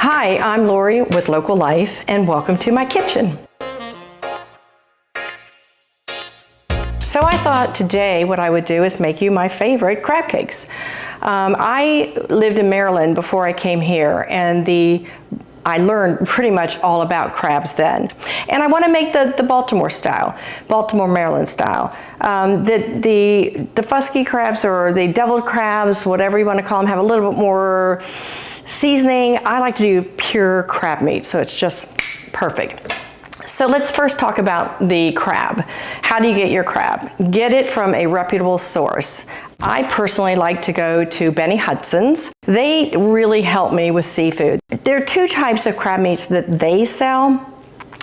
Hi, I'm Lori with Local Life, and welcome to my kitchen. So I thought today what I would do is make you my favorite crab cakes. I lived in Maryland before I came here, and I learned pretty much all about crabs then. And I want to make the Baltimore style, Baltimore-Maryland style. The fusky crabs or the deviled crabs, whatever you want to call them, have a little bit more seasoning. I like to do pure crab meat, so it's just perfect. So let's first talk about the crab. How do you get your crab? Get it from a reputable source. I personally like to go to Benny Hudson's. They really help me with seafood. There are two types of crab meats that they sell.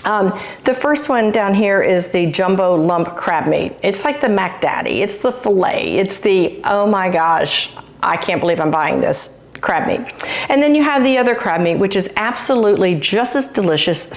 The first one down here is the jumbo lump crab meat. It's like the Mac Daddy, it's the filet, it's the, oh my gosh, I can't believe I'm buying this crab meat. And then you have the other crab meat, which is absolutely just as delicious,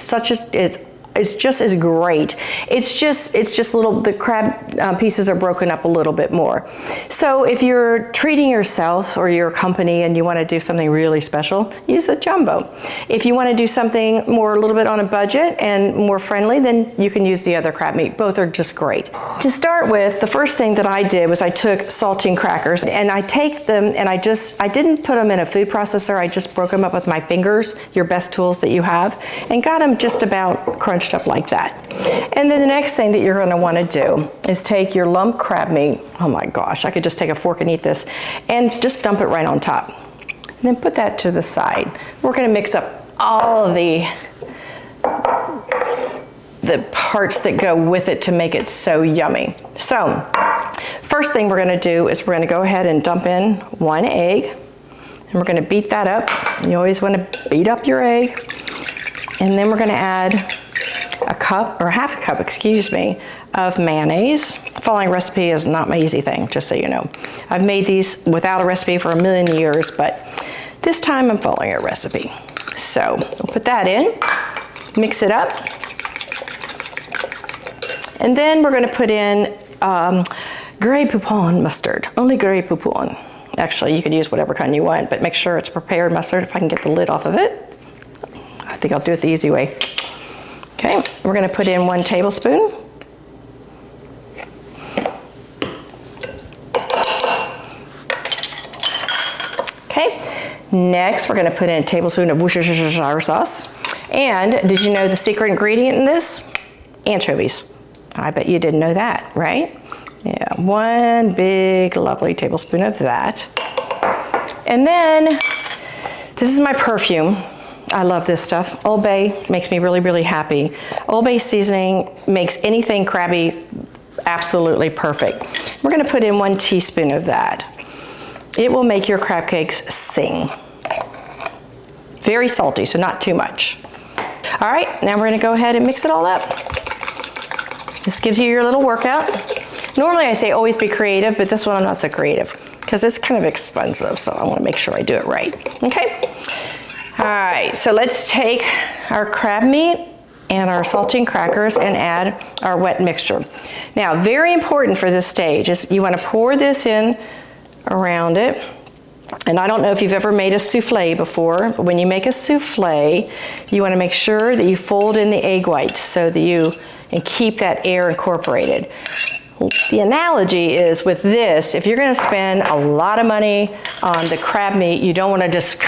it's just as great. It's just little, the crab pieces are broken up a little bit more. So if you're treating yourself or your company and you want to do something really special, use a jumbo. If you want to do something more a little bit on a budget and more friendly, then you can use the other crab meat. Both are just great. To start with, the first thing that I did was I took saltine crackers and I take them and I didn't put them in a food processor. I just broke them up with my fingers, your best tools that you have, and got them just about crunched up like that. And then the next thing that you're going to want to do is take your lump crab meat. Oh my gosh, I could just take a fork and eat this, and just dump it right on top. And then put that to the side. We're going to mix up all of the parts that go with it to make it so yummy. So first thing we're going to do is we're going to go ahead and dump in 1 egg, and we're going to beat that up. You always want to beat up your egg. And then we're going to add a cup, or half a cup, excuse me, of mayonnaise. Following a recipe is not my easy thing, just so you know. I've made these without a recipe for a million years, but this time I'm following a recipe. So we'll put that in, mix it up, and then we're going to put in Grey Poupon mustard, only Grey Poupon. Actually, you could use whatever kind you want, but make sure it's prepared mustard. If I can get the lid off of it, I think I'll do it the easy way. Okay, we're going to put in 1 tablespoon. Okay, next we're going to put in a tablespoon of Worcestershire sauce. And did you know the secret ingredient in this? Anchovies. I bet you didn't know that, right? Yeah, 1 big lovely tablespoon of that. And then this is my perfume. I love this stuff. Old Bay makes me really, really happy. Old Bay seasoning makes anything crabby absolutely perfect. We're going to put in 1 teaspoon of that. It will make your crab cakes sing. Very salty, so not too much. All right, now we're going to go ahead and mix it all up. This gives you your little workout. Normally I say always be creative, but this one I'm not so creative because it's kind of expensive, so I want to make sure I do it right. Okay? All right, so let's take our crab meat and our saltine crackers and add our wet mixture. Now, very important for this stage is you want to pour this in around it. And I don't know if you've ever made a souffle before, but when you make a souffle, you want to make sure that you fold in the egg whites so that and keep that air incorporated. The analogy is with this, if you're going to spend a lot of money on the crab meat, you don't want to just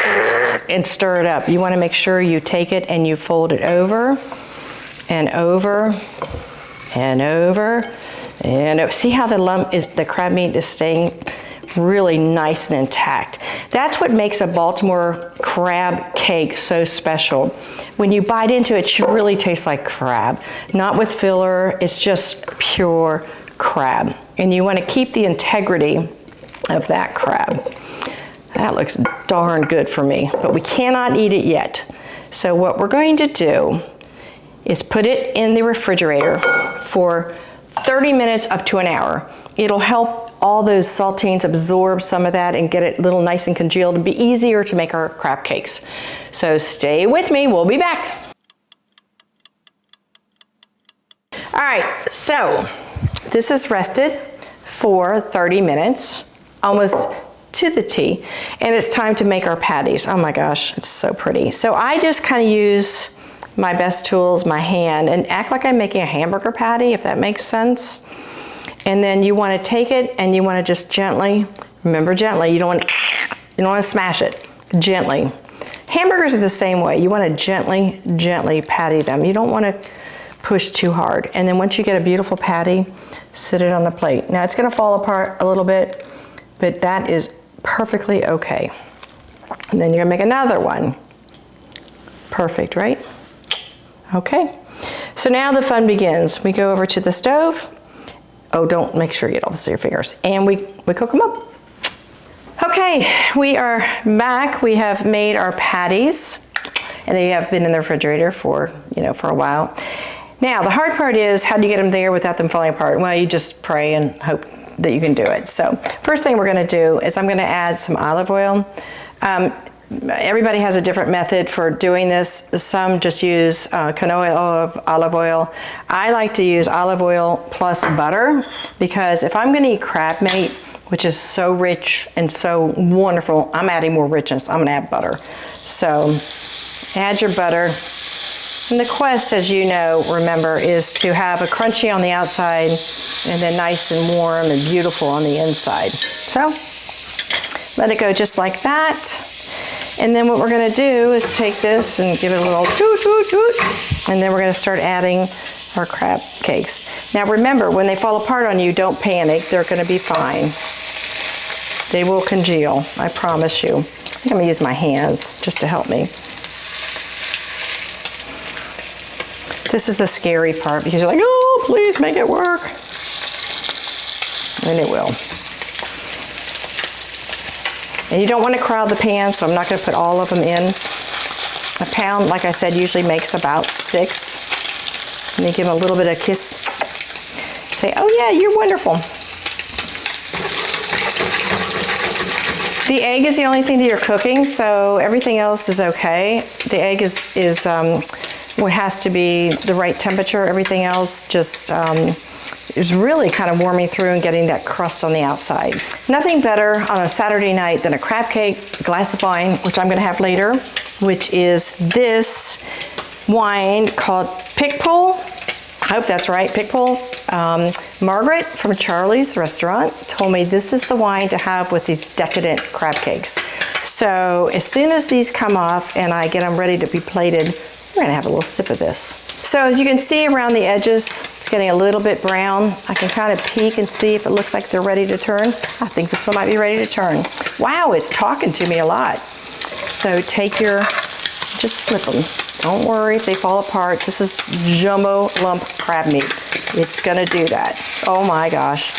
and stir it up. You want to make sure you take it and you fold it over and over and over and over. See how the crab meat is staying really nice and intact. That's what makes a Baltimore crab cake so special. When you bite into it, it should really taste like crab, not with filler. It's just pure crab, and you want to keep the integrity of that crab. That looks darn good for me, but we cannot eat it yet. So what we're going to do is put it in the refrigerator for 30 minutes up to an hour. It'll help all those saltines absorb some of that and get it a little nice and congealed and be easier to make our crab cakes. So stay with me, we'll be back. All right, so this is rested for 30 minutes, almost to the T. And it's time to make our patties. Oh my gosh, it's so pretty. So I just kind of use my best tools, my hand, and act like I'm making a hamburger patty, if that makes sense. And then you want to take it and you want to just gently, remember gently, you don't want to smash it, gently. Hamburgers are the same way. You want to gently, gently patty them. You don't want to push too hard. And then once you get a beautiful patty, sit it on the plate. Now it's going to fall apart a little bit, but that is perfectly okay. And then you're going to make another one. Perfect, right? Okay. So now the fun begins. We go over to the stove. Oh, don't make sure you get all this on your fingers. And we cook them up. Okay, we are back. We have made our patties, and they have been in the refrigerator for, for a while. Now, the hard part is, how do you get them there without them falling apart? Well, you just pray and hope that you can do it. So, first thing we're gonna do is I'm gonna add some olive oil. Everybody has a different method for doing this. Some just use canola olive oil. I like to use olive oil plus butter, because if I'm gonna eat crab meat, which is so rich and so wonderful, I'm adding more richness. I'm gonna add butter. So add your butter. And the quest, as you know, remember, is to have a crunchy on the outside and then nice and warm and beautiful on the inside. So let it go just like that. And then what we're gonna do is take this and give it a little toot, toot, toot. And then we're gonna start adding our crab cakes. Now remember, when they fall apart on you, don't panic. They're gonna be fine. They will congeal, I promise you. I think I'm gonna use my hands just to help me. This is the scary part, because you're like, oh, please make it work. And it will. And you don't want to crowd the pan, so I'm not going to put all of them in. A pound, like I said, usually makes about 6. And you give them a little bit of kiss. Say, oh yeah, you're wonderful. The egg is the only thing that you're cooking, so everything else is okay. The egg is what has to be the right temperature. Everything else just is really kind of warming through and getting that crust on the outside. Nothing better on a Saturday night than a crab cake, a glass of wine, which I'm going to have later, which is this wine called Picpoul. I hope that's right, Picpoul. Margaret from Charlie's restaurant told me this is the wine to have with these decadent crab cakes. So as soon as these come off and I get them ready to be plated, we're gonna have a little sip of this. So as you can see around the edges, it's getting a little bit brown. I can kind of peek and see if it looks like they're ready to turn. I think this one might be ready to turn. Wow, it's talking to me a lot. So take your, just flip them. Don't worry if they fall apart. This is jumbo lump crab meat. It's gonna do that. Oh my gosh.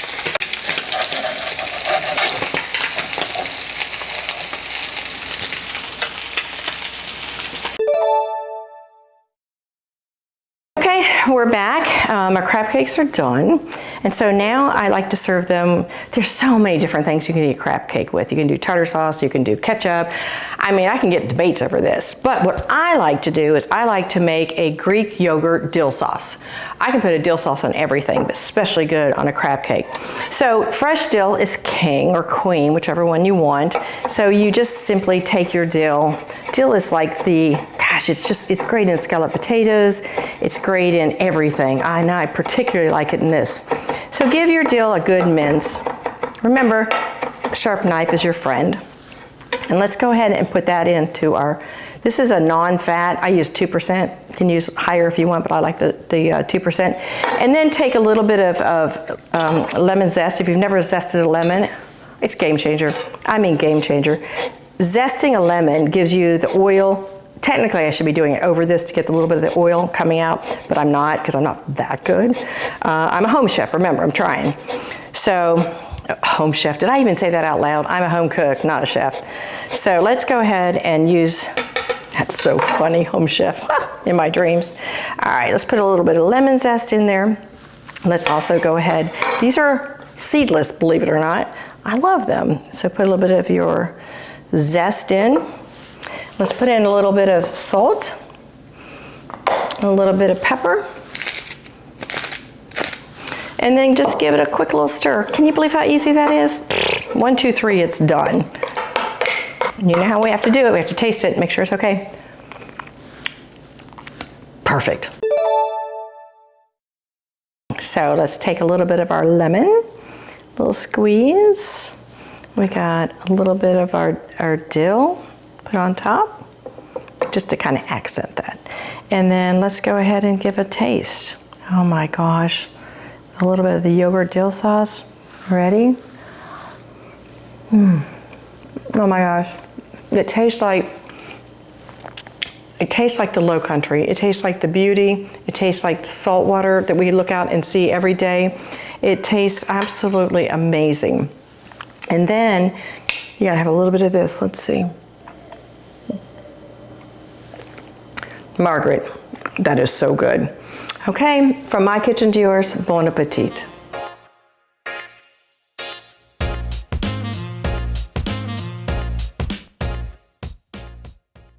Okay, we're back. Our crab cakes are done. And so now I like to serve them. There's so many different things you can eat a crab cake with. You can do tartar sauce, you can do ketchup. I mean, I can get debates over this. But what I like to do is I like to make a Greek yogurt dill sauce. I can put a dill sauce on everything, but especially good on a crab cake. So fresh dill is king or queen, whichever one you want. So you just simply take your dill. Dill is like the, gosh, it's great in scalloped potatoes. It's great in everything. I know I particularly like it in this. So give your dill a good mince. Remember, a sharp knife is your friend. And let's go ahead and put that into our, this is a non-fat, I use 2%. You can use higher if you want, but I like the 2%. And then take a little bit of lemon zest. If you've never zested a lemon, it's game changer. I mean game changer. Zesting a lemon gives you the oil. Technically, I should be doing it over this to get a little bit of the oil coming out, but I'm not, because I'm not that good. I'm a home chef, remember, I'm trying. So, home chef, did I even say that out loud? I'm a home cook, not a chef. So let's go ahead and use, that's so funny, home chef, in my dreams. All right, let's put a little bit of lemon zest in there. Let's also go ahead, these are seedless, believe it or not. I love them. So put a little bit of your zest in. Let's put in a little bit of salt, a little bit of pepper, and then just give it a quick little stir. Can you believe how easy that is? 1, 2, 3, it's done. You know how we have to do it. We have to taste it, make sure it's okay. Perfect. So let's take a little bit of our lemon, little squeeze. We got a little bit of our dill, put on top, just to kind of accent that. And then let's go ahead and give a taste. Oh my gosh, a little bit of the yogurt dill sauce. Ready? Oh my gosh, it tastes like the Lowcountry. It tastes like the beauty. It tastes like salt water that we look out and see every day. It tastes absolutely amazing. And then you gotta have a little bit of this. Let's see. Margaret, that is so good. Okay, from my kitchen to yours, bon appetit.